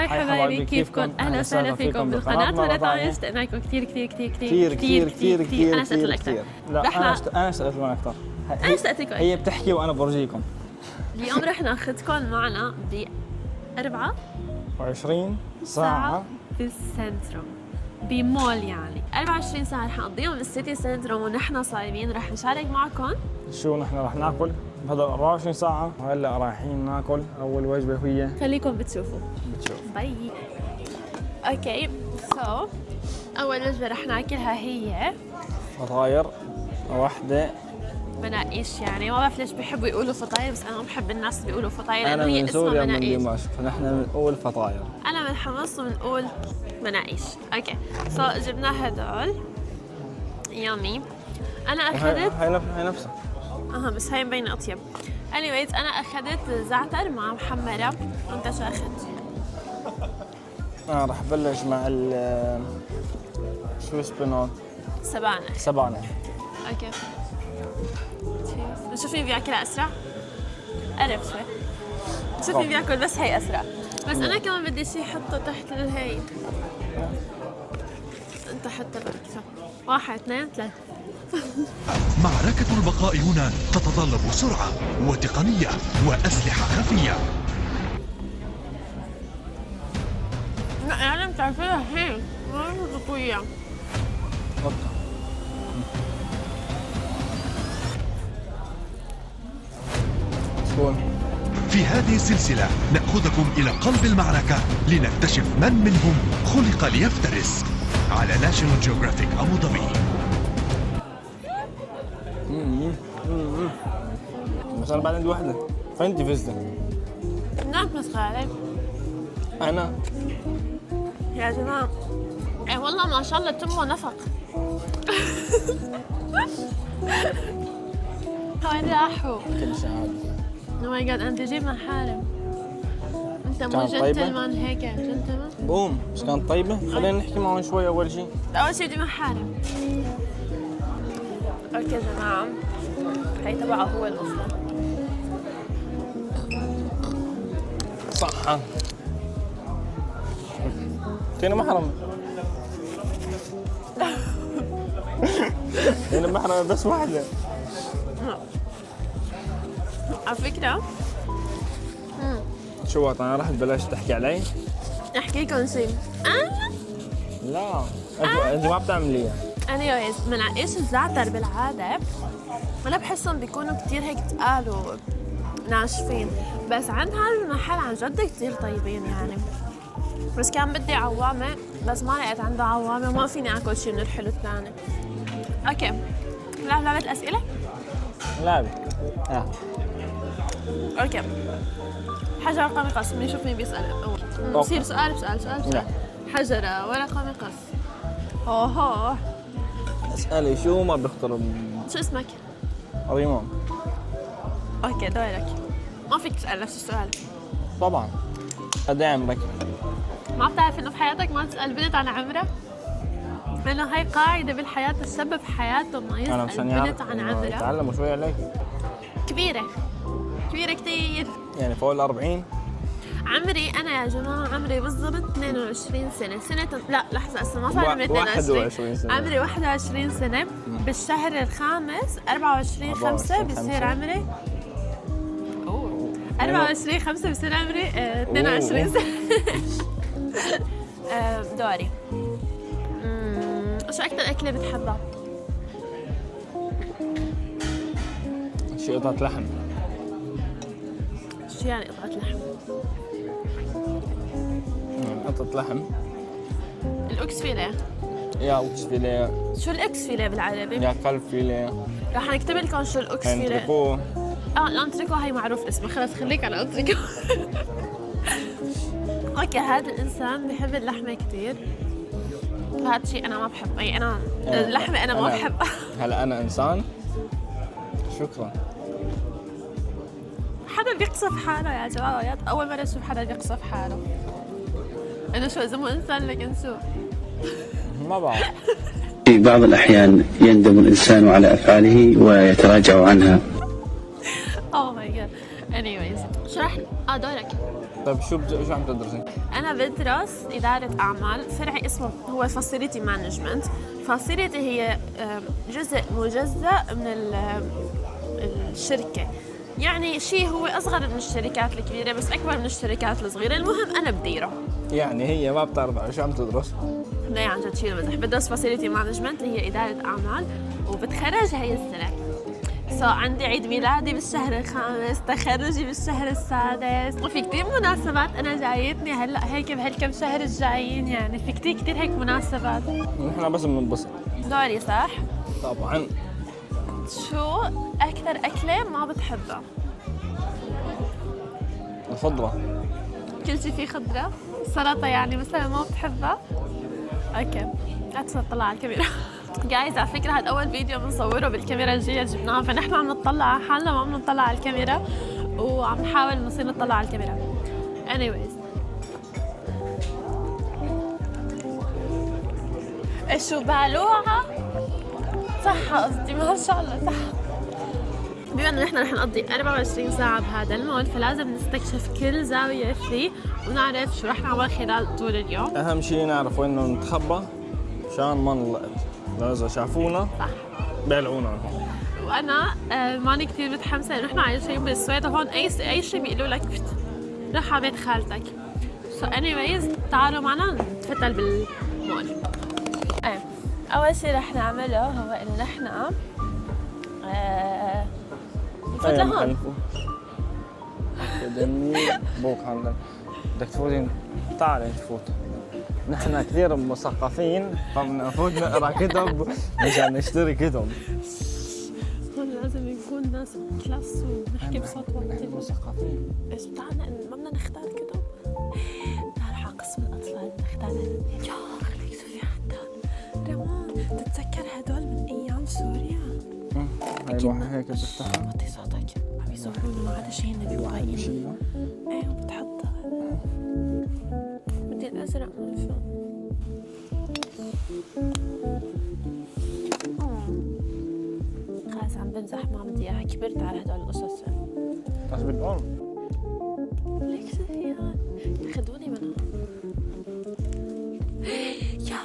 هاي حبايبي كيفكم؟ اهلا وسهلا فيكم بالقناه مرة ثانية. اشتقناكم كثير كثير كثير كثير كثير كثير كثير. انا اشتقت اكثر. لا انا اشتقت لكم اكثر. انا اشتقت لكم. هي بتحكي وانا برجيكم. اليوم رح ناخذكم معنا ب 24 ساعة في السنتروم بمول، يعني 24 ساعة رح نقضيهم بالسيتي سنتروم ونحن صايمين. رح نشارك معكم شو نحن رح ناكل بهذا 24 ساعة، وهلا رايحين ناكل أول وجبة وهي خليكم بتشوفوا. باي. اوكي أول وجبة رح ناكلها هي فطاير واحدة مناقيش. يعني ما بعرف ليش بيحبوا يقولوا فطاير، بس أنا ما بحب الناس اللي بيقولوا فطاير أنا لأنه هي من اسمها سوريا من مناقيش. دمشق، فنحن بنقول فطاير. أنا من حمص وبنقول مناقيش. اوكي جبنا هدول يامي. أنا أخذت هاي نفسها. بس هاي مبينة أطيب. anyways أنا أخذت زعتر مع محمرة. وأنت شو أخذت؟ أنا رح بلش مع شو اسمه؟ سبانخ. اوكي نشوف مين بياكلها اسرع. قرب شوي نشوف مين بياكل، بس هي اسرع. بس انا كمان بدي شيء حطه تحت الهي. انت حتى بقى 1 2 3. معركة البقاء هنا تتطلب سرعة وتقنية وأسلحة خفية. لا انا بتعرفيها هي ما قوية. في هذه السلسلة نأخذكم إلى قلب المعركة لنكتشف من منهم خلق ليفترس على ناشونال جيوغرافيك أبو ظبي. بس أنا بعد عندي واحدة، فأنت فزتي. نعم مسخة علي. أنا يا جماعة اي والله ما شاء الله تمه نفق. وين راحوا؟ كل شيء عادي. او ماي جاد انت جيب محارم. انت مو جنتلمان هيك جنتلمان. بوم بس كانت طيبة. خلينا نحكي معهم شوي أول شيء. أول شيء بدي محارم. اوكي يا جماعة هي تبعه هو الأصلا. صح. كأنه محرم. كأنه محرم بس واحدة. على فكرة شو أنا رحت بلشت تحكي علي؟ احكي لكم شيء. لا انت ما بتعمليها. anyways مناقيش الزعتر بالعادة أنا بحسهم بيكونوا كتير هيك تقال وناشفين، بس عند هذا المحل عن جد كتير طيبين يعني. بس كان بدي عوامة بس ما لقيت عنده عوامة وما فيني آكل شيء من الحلو الثاني. أوكي نلعب لعبة أسئلة؟ لعبة. أوكي حجر رقم قص. نشوف مين بيسأل أول. بصير سؤال بسؤال. حجرة ورقة مقص. هو اسألي شو ما بيخطر. شو اسمك؟ ريمون. اوكي دورك. ما فيك تسأل نفس السؤال. طبعا. قد ايه عمرك؟ ما بتعرف انه بحياتك ما تسأل بنت عن عمرها؟ لأنه هاي قاعدة بالحياة، السبب في حياته ما يسأل بنت عن عمرها. تعلموا شوي عليك. كبيرة كثير. يعني فوق ال40. عمري أنا يا جماعة عمري بالضبط 22 سنة. لا لحظة ما صار عمري 21 سنة. عمري 21 سنة. بالشهر الخامس 24/5 بصير عمري 24/5 بصير عمري 22 سنة. دوري. شو أكثر أكلة بتحبها؟ شي قطعة لحم. شو يعني قطعة لحم؟ قطعة لحم. الأوكس فيليه. يا أوكس فيليه. شو الأوكس فيليه بالعربي؟ يا قلب فيليه. رح نكتب لكم شو الأوكس فيليه. انتريكو. الانتريكو هي معروف اسمه، خلص خليك على الانتريكو. اوكي هذا الانسان بحب اللحمه كثير، وهذا الشيء انا ما بحب. اي انا اللحمه انا ما بحبها. هلا انا انسان. شكرا. حدا بيقصف حاله يا جماعه، اول مره اشوف حدا بيقصف حاله. انا شو اذا مو انسان لكن شو ما بعرف. في بعض الأحيان يندم الإنسان على أفعاله ويتراجع عنها. اوه ماي جاد. anyways شو رح دورك. طيب شو عم تدرسي؟ أنا بدرس إدارة أعمال، فرعي اسمه هو Facility Management. Facility هي جزء مجزأ من الشركة، يعني شيء هو أصغر من الشركات الكبيرة بس أكبر من الشركات الصغيرة. المهم أنا بديره. يعني هي ما بتعرف شو عم تدرس؟ لا عن جد شيء مزح. بدرس Facility Management اللي هي إدارة أعمال وبتخرج هاي السنة. عندي عيد ميلادي بالشهر الخامس، تخرجي بالشهر السادس، وفي كتير مناسبات أنا جايتني هلأ هيك بهالكم شهر الجايين. يعني في كتير هيك مناسبات. نحن بس بننبسط. دوري صح؟ طبعا. شو أكثر أكلة ما بتحبها؟ الخضرة. كل شيء فيه خضرة؟ سلطة يعني مثلا ما بتحبها؟ اوكي لا تطلع على الكاميرا. جايز على فكرة هذا أول فيديو بنصوره بالكاميرا الجديدة جبناها، فنحن عم نطلع على حالنا ما بنطلع على الكاميرا وعم نحاول نصير نطلع على الكاميرا. anyways شو بالوعة؟ صح قصدي ما شاء الله صح. بما انه نحن رح نقضي 24 ساعة بهذا المول فلازم نستكشف كل زاوية فيه ونعرف شو رح نعمل خلال طول اليوم. أهم شيء نعرف وين نتخبى مشان ما نلقط، لو إذا شافونا صح بيلعونا. وانا ماني كثير متحمسه لانه نحن عايشين بالسويد وهون اي شيء بيقولوا لك روح على بيت خالتك. anyways تعالوا معنا نتفتل بالمول. اول شيء رح نعمله هو انه نحن نفوت لهون. دمي بوك عندك بدك تفوتين، تعالي تفوت. نحن كثير مثقفين فبدنا نفوت نقرا كتب مشان نشتري كتب. هون لازم يكون ناس كلاس ونحكي بصوت واطي. مثقفين. بس بتاعنا ما بدنا نختار كتب. نروح على قسم الاطفال نختار. يا خليك شوفي حتى رمان تتذكر هدول من ايام سوريا؟ هاي الواحد هيك بتفتحها. وطي صوتك عم يصورونا ما عاد شيء هن بيوعينا. ايوه بتحطها. بدي الازرق من فوق. خلاص عم بمزح ما بدي اياها، كبرت على هدول القصص. بس بالقرب. ليك شوفي هون ياخذوني من هون. يا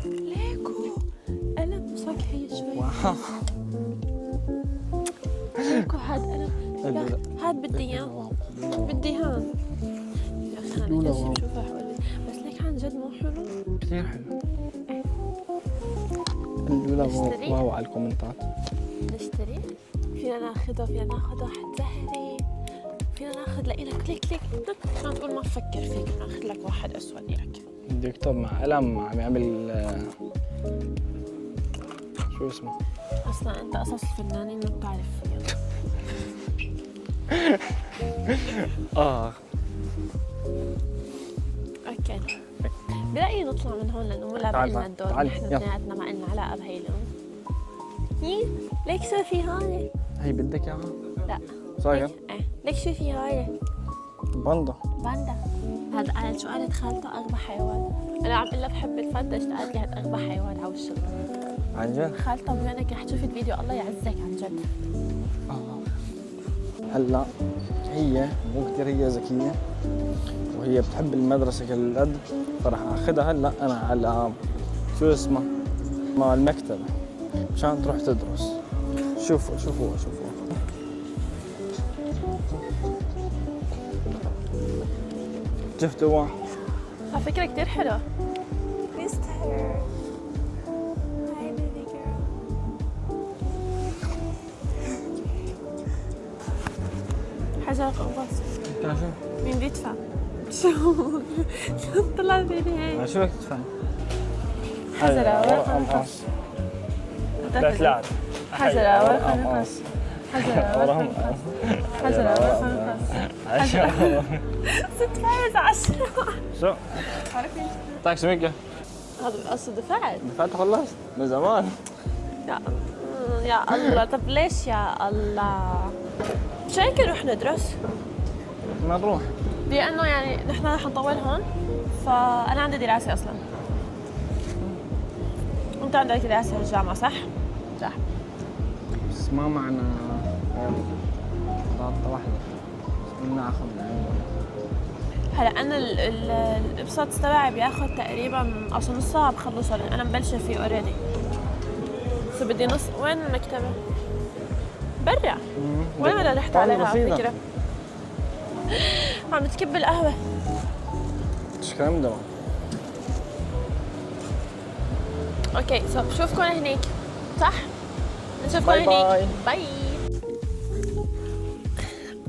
ليكو قلم صك هي شوي. واو. ليكو هاد قلم. هاد بدي اياه. بدي هون. يا اخي انا كل شيء بشوفه حولي بس ليك عن جد مو حلو. كثير حلو. قولوا نشتري؟ واو على الكومنتات. نشتري؟ فينا ناخذه واحد زهري، فينا ناخذ لإلك كليك عشان تقول ما تفكر فيك ناخذ لك واحد اسود لك. بده يكتب مع قلم عم يعمل شو اسمه؟ اصلا انت قصص الفنانين ما بتعرف فيها. اوكي برأيي نطلع من هون لانه مو لابق لنا الدور. نحن اثنيناتنا ما لنا علاقه بهي اللون. ليك شوفي هون. هي بدك اياها؟ لا صاير؟ ليك شوفي هون. باندا. هذا قالت شو قالت خالته اغبى حيوان. انا عم اقول لها بحب الفندش قالت لي هذا اغبى حيوان على وش الارض. عن جد؟ خالته بما انك رح تشوفي الفيديو الله يعزك عن جد. هلا هي مو كثير هي ذكيه وهي بتحب المدرسه كل قد، فرح اخذها هلا انا على شو اسمه مع المكتبه مشان تروح تدرس. شوفوا شفتوا؟ على فكره كثير حلو. حجر قنفص. مين بده يدفع؟ شو طلع فيني هيك. شو بدك تدفع؟ حجرة ورقة مقص. ثلاث. حجرة ورقة مقص. حجرة ورقة مقص. حجرة ورقة مقص. 6 فايز 10. شو؟ تاكس ميكا. هذا قصد دفعت. دفعت خلصت من زمان. يا الله طب ليش يا الله؟ شو هيك نروح ندرس؟ ما نروح. لأنه يعني نحن رح نطول هون فأنا عندي دراسة أصلاً. أنت عندك دراسة بالجامعة صح؟ بس ما معنا شوكولاتة واحدة. ناخذ من عندهم. هلا انا الابسط تبعي بياخذ تقريبا اصلا نص ساعه بخلصه لان انا مبلشه فيه اوريدي. بس بدي نص. وين المكتبه؟ برا. وين ما رحت عليها على فكره. عم تكب القهوه. ايش كلام ده؟ اوكي سو بشوفكم هنيك صح؟ نشوفكم باي هنيك. باي. باي.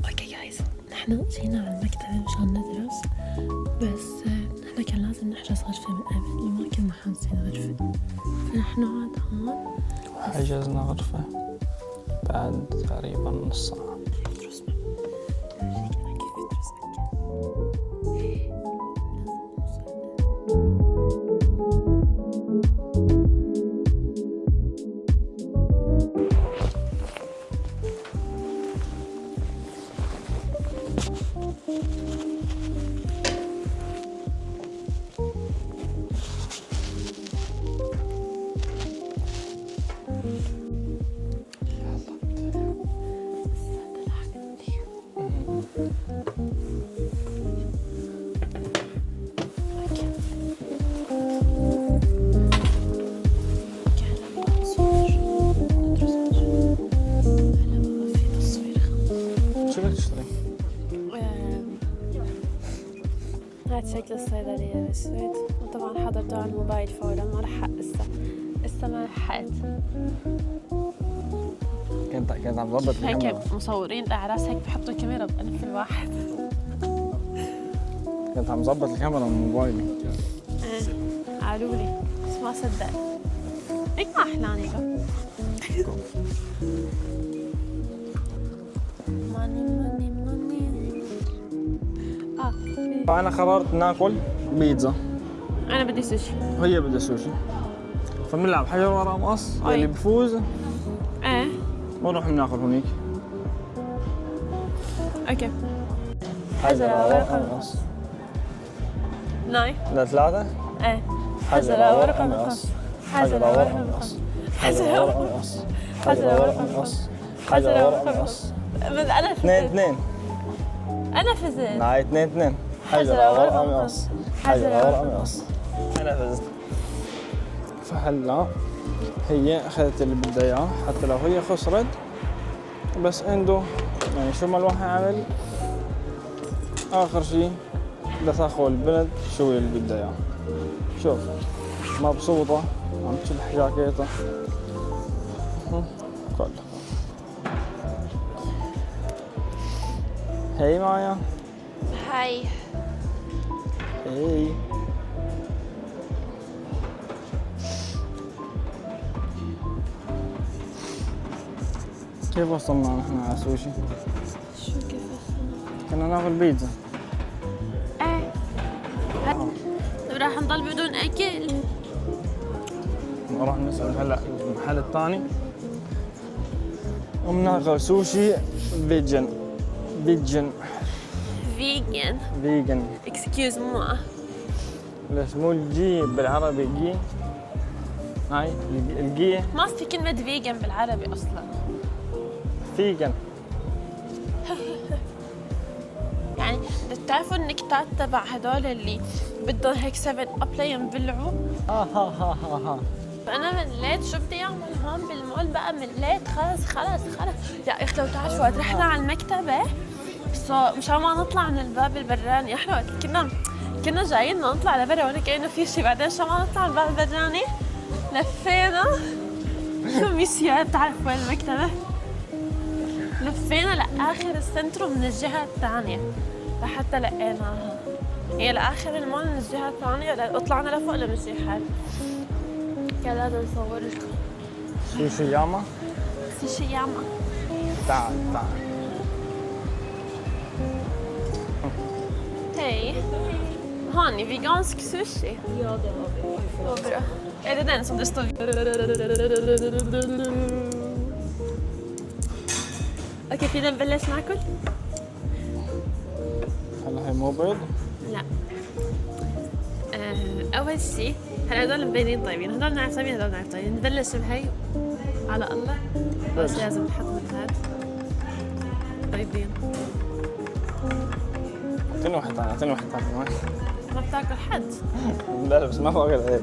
اوكي جايز نحن جينا على المكتبه مشان ندرس بس نحن كان لازم نحجز غرفه من قبل وما كنا حاجزين غرفه فنحن قعد هون حجزنا غرفه بعد تقريبا نص ساعه. هاد شكل الصيدلية بالسويد وطبعا حضرته على الموبايل فورا ما رح لسه ما لحقت. كنت عم ضبط الكاميرا. هيك مصورين الاعراس هيك بحطوا الكاميرا بأنف الواحد. كنت عم ضبط الكاميرا من موبايلي. قالوا لي بس ما صدقت. هيك ما احلاني بقى. ماني فأنا قررت ناكل بيتزا. انا بدي سوشي. وهي بدها سوشي. فبنلعب حجر ورا مقص أي. اللي بفوز ايه ونروح بناكل هونيك. اوكي. حجر ورا مقص. ناي. لثلاثة؟ ايه. حجر ورا مقص. حجر ورا مقص. حجر ورا مقص. حجر ورا مقص. حجر ورا مقص. انا فزت. اثنين. انا فزت. ناي اثنين. حجر ورا مقص. حجر ورا مقص. أنا فزت. فهلا هي أخذت اللي بدها إياه حتى لو هي خسرت بس عنده يعني شو ما الواحد عمل آخر شيء بدها تاخذ البنت شو اللي بدها إياه. شوف مبسوطة عم تشلح جاكيتها كل. هي مايا. هاي. هي كيف وصلنا نحن على السوشي؟ شو كيف كنا ناكل بيتزا. ايه. راح نضل بدون اكل. نروح نسأل هلا المحل الثاني وبناكل سوشي فيجن. فيجن اكسكيوز مو ليش مو الجي بالعربي جي؟ هاي الجي ما في كلمة فيجن بالعربي اصلا. فيجن. يعني بتعرفوا النكتات تبع هدول اللي بدهم هيك 7 اب لينبلعوا. ها انا مليت شو بدي اعمل هون بالمول بقى مليت خلص يا اخي لو تعرفوا وقت رحنا على المكتبة مشان ما نطلع من الباب البراني احنا وقت كنا جايين نطلع لبرا وانا كأنه في شيء بعدين مشان ما نطلع من الباب البراني لفينا شو ميسيو بتعرف وين المكتبة؟ لفينا لآخر السنترو من الجهة الثانية لحتى لقيناها. هي لآخر المول من الجهة الثانية وطلعنا لفوق لمشي حال. كان لازم نصور لكم. سوشي ياما. سوشي ياما. تعال. Hej. Har ni vegansk sushi? Ja, det har vi. Vad bra. Är det den som det står... Okej, فينا نبلش ناكل؟ هلا هي مو بيض؟ لا. أول شيء هلا هدول مبينين طيبين، هدول نعرف طيبين، هدول نعرف طيبين، نبلش بهي على الله. بس لازم نحط من هاد طيبين. اعطيني واحد ثاني، اعطيني واحد ثاني كمان. ما بتاكل حد. لا بس ما فوق هيك.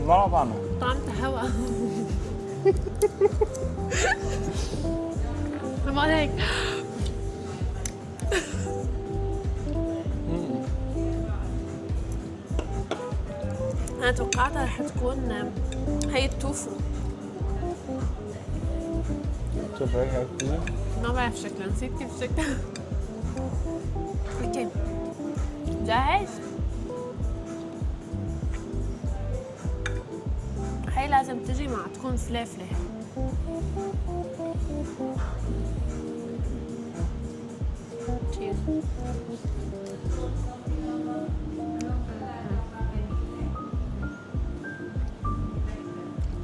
ما طعمه. طعمته هوا. ما هيك. أنا توقعتها رح تكون هي التوفو. شوف هيك بتيجي. ما بعرف شكلها، نسيت كيف شكلها. اوكي جاهز؟ هي لازم تجي مع تكون فلافلة. تشيز.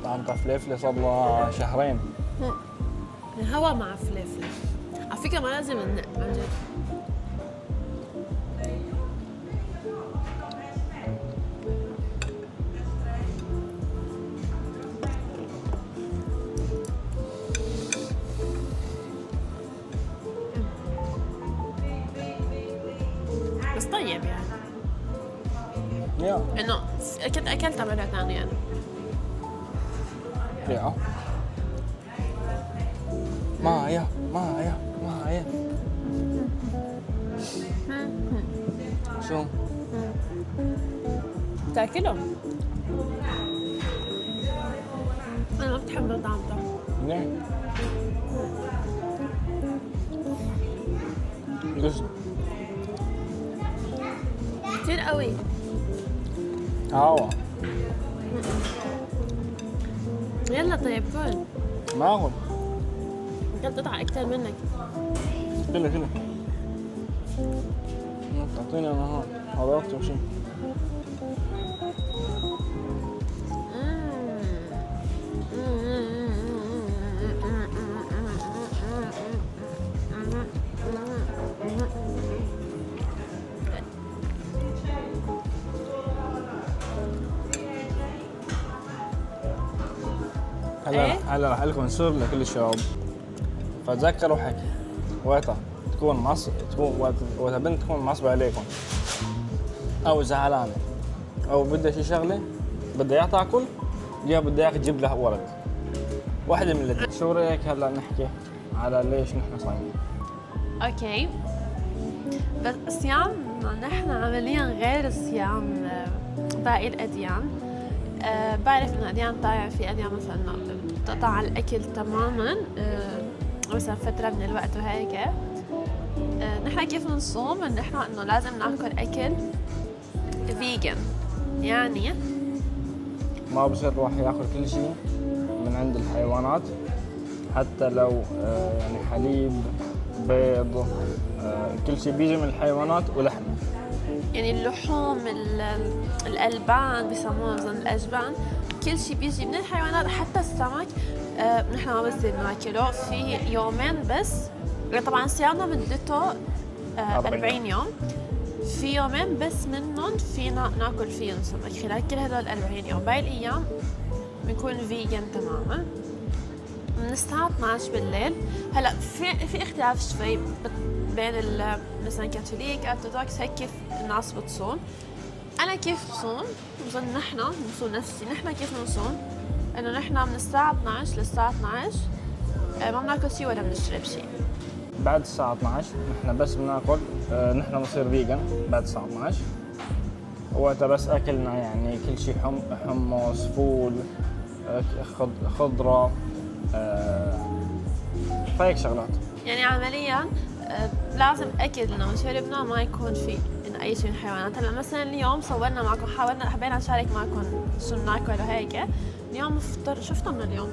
طعمتها فليفلة صار لها شهرين. هوا مع فلافل. على فكرة ما لازم ننق عن جد. بس طيب يعني يا انه كنت اكلتها مرة ثانية يعني. يا مايا مايا مايا. شو؟ تاكلهم؟ انا ما بتحمل طعمته. ليه؟ ليش؟ كثير قوي. هوا يلا طيب كل. ما اخذ. كنت قطع اكثر منك. كله كله. تعطيني انا هون هذا اكثر شيء. هلا رح لكم سر لكل الشباب. فتذكروا حكي وقتها تكون وقت بنت تكون معصبة عليكم او زعلانة او بدها شي شغلة بدها اياها تاكل يا بدها اياك تجيب لها ولد. واحدة من الاثنين. شو رايك هلا نحكي على ليش نحن صايمين؟ اوكي. بس الصيام نحن عمليا غير الصيام باقي الاديان. بعرف انه اديان طايع في اديان مثلا تقطع الاكل تماما مثلا فتره من الوقت وهيك. نحن كيف نصوم؟ نحن انه لازم ناكل اكل فيجن، يعني ما بصير الواحد ياكل كل شيء من عند الحيوانات حتى لو يعني حليب بيض كل شيء بيجي من الحيوانات ولحم. يعني اللحوم الألبان بسموها مثلا الأجبان، كل شيء بيجي من الحيوانات حتى السمك. نحن ما بصير ناكله في يومين بس. طبعا صيامنا مدته 40 يوم. في يومين بس منهم فينا ناكل فيهم سمك خلال كل هدول 40 يوم. باقي الأيام بنكون فيجن تماما من الساعة 12 بالليل. هلا في اختلاف شوي بين مثلا كاثوليك ارثوذكس هيك كيف الناس بتصوم. انا كيف بصوم؟ بظن نحن بصوم نفسي. نحن كيف بنصوم؟ انه نحن من الساعة 12 للساعة 12 ما بناكل شيء ولا بنشرب شيء. بعد الساعة 12 نحن بس بناكل. نحن بنصير فيجن بعد الساعة 12. وقتها بس اكلنا يعني كل شيء حمص فول خضرة فهيك شغلات. يعني عمليا لازم اكلنا وشربنا ما يكون في إنه اي شيء من الحيوانات. هلا مثلا اليوم صورنا معكم، حبينا نشارك معكم شو بناكل وهيك. اليوم فطر شو فطرنا اليوم؟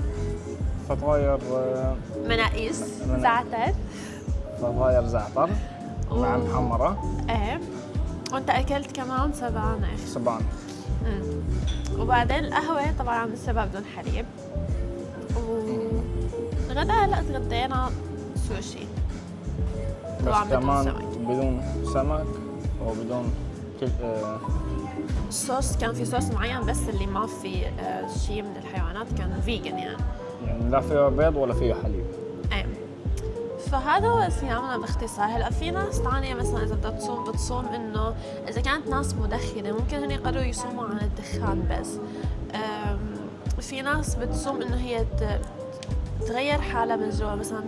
فطاير مناقيس زعتر. فطاير زعتر مع محمرة. ايه وانت اكلت كمان سبانخ. سبانخ. وبعدين القهوة طبعا عم نشربها بدون حليب. الغداء هلا تغدينا سوشي. بس طبعا بدون كمان سمك. بدون سمك وبدون الصوص كان في صوص معين بس اللي ما في شيء من الحيوانات كان فيجن يعني. لا فيها بيض ولا فيها حليب. ايه. فهذا هو صيامنا باختصار. هلا في ناس ثانيه مثلا اذا بدها تصوم بتصوم انه اذا كانت ناس مدخنه ممكن هن يقرروا يصوموا عن الدخان بس. في ناس بتصوم انه هي تغير حالها من جوا، مثلا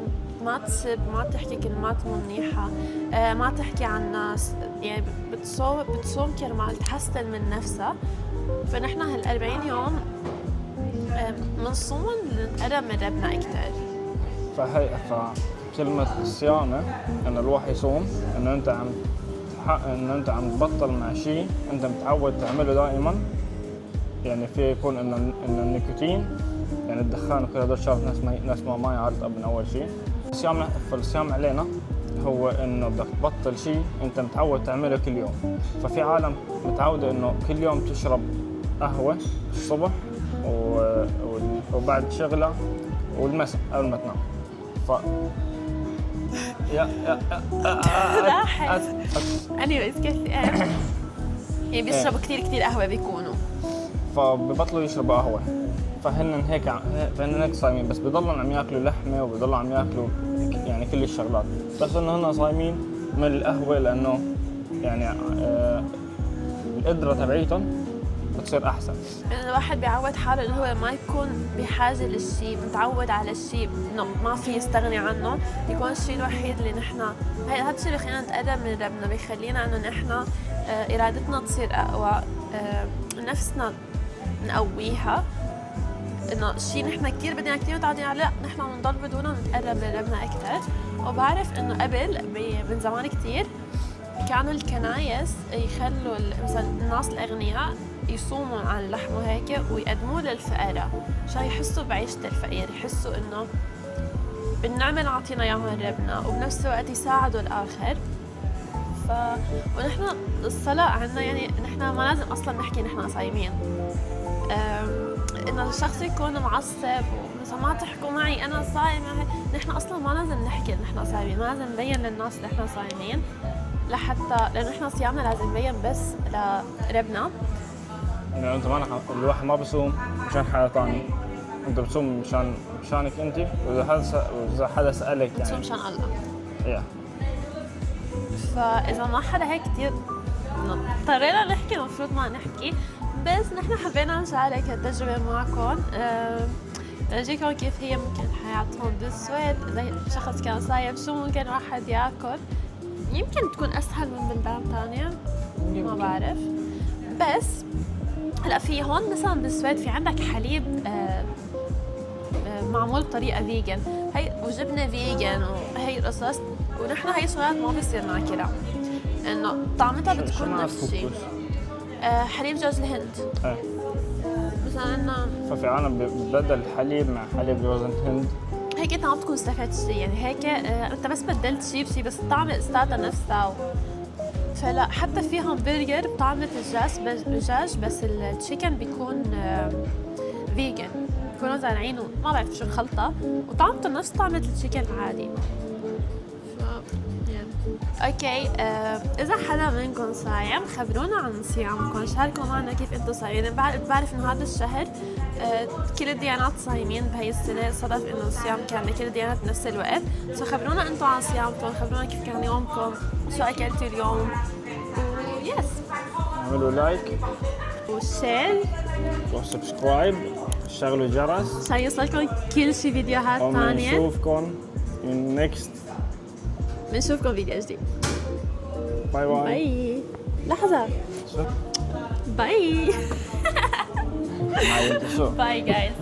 ما تسب، ما تحكي كلمات مو منيحه، ما تحكي عن الناس، يعني بتصوم كرمال تحسن من نفسها. فنحن هال40 يوم بنصوم لنتقرب من ربنا اكثر. فكلمة الصيانة إن الواحد يصوم إنه أنت عم تبطل مع شيء أنت متعود تعمله دائما. يعني في يكون إنه النيكوتين يعني الدخان وكل هدول الشغلات ناس ما يعرف من أول شيء. فالصيام علينا هو إنه بدك تبطل شيء أنت متعود تعمله كل يوم. ففي عالم متعودة إنه كل يوم تشرب قهوة الصبح وبعد شغلة والمساء قبل ما تنام. راحت. anyways كيف يعني بيشربوا كثير قهوة بيكونوا. فببطلوا يشربوا قهوة. فهن هيك صايمين، بس بيضلوا عم ياكلوا لحمة وبيضلوا عم ياكلوا يعني كل الشغلات، بس انه هن صايمين من القهوة لانه يعني القدرة تبعيتهم بتصير احسن. الواحد بيعود حاله انه هو ما يكون بحاجه للشيء، متعود على الشيء انه ما في يستغني عنه، يكون الشيء الوحيد اللي نحن هذا الشيء اللي خلينا نتقرب من ربنا، بيخلينا انه نحن ارادتنا تصير اقوى، نفسنا نقويها، انه الشيء نحن كثير بدنا كثير متعودين عليه، لا نحن بنضل بدونه نتقرب من ربنا اكثر. وبعرف انه قبل من زمان كثير كانوا الكنايس يخلوا مثلا الناس الاغنياء يصوموا عن اللحم وهيك ويقدموه للفقراء عشان يحسوا بعيشة الفقير، يحسوا انه بالنعمة اللي عطينا اياها من ربنا وبنفس الوقت يساعدوا الاخر. ونحن الصلاة عنا يعني نحن ما لازم اصلا نحكي نحن صايمين، انه الشخص يكون معصب ومثلا ما تحكوا معي انا صايم، نحن اصلا ما لازم نحكي نحن صايمين، ما لازم نبين للناس نحن صايمين لحتى لانه نحن صيامنا لازم نبين بس لربنا. يعني انت الواحد ما بصوم مشان حدا ثاني، انت بتصوم مشانك انت، واذا حدا سالك يعني بتصوم مشان الله. فاذا ما حدا هيك كثير اضطرينا نحكي، المفروض ما نحكي، بس نحن حبينا نشارك هالتجربه معكم، نجيكم كيف هي ممكن حياتهم بالسويد، اذا شخص كان صايم شو ممكن واحد ياكل، يمكن تكون اسهل من بلدان ثانيه ما بعرف. بس هلا في هون مثلا بالسويد في عندك حليب معمول بطريقه فيجن، هي وجبنه فيجن وهي القصص، ونحن هي شغلات ما بيصير ناكلها انه طعمتها بتكون نفس الشيء. حليب جوز الهند مثلا عندنا، ففي عالم ببدل الحليب مع حليب جوز الهند، هيك انت ما بتكون استفدت شيء، يعني هيك انت بس بدلت شيء بشيء، بس الطعمه لساتها نفسها. فلا حتى في همبرجر بطعمة الدجاج بس التشيكن بيكون فيجن، بيكونوا زارعينه ما بعرف شو الخلطة وطعمته نفس طعمة التشيكن العادي. اوكي، اذا حدا منكم صايم خبرونا عن صيامكم، شاركوا معنا كيف انتم صايمين. بعرف انه هذا الشهر كل الديانات صايمين بهي السنه، صدف انه الصيام كان لكل الديانات بنفس الوقت، خبرونا انتم عن صيامكم، خبرونا كيف كان يومكم، شو اكلتوا اليوم، ويس اعملوا لايك وشير وسبسكرايب، شغلوا الجرس عشان يوصلكم كل شي فيديوهات ثانيه. ونشوفكم next. بنشوفكم فيديو جديد. باي باي. باي. لحظة. باي. باي جايز.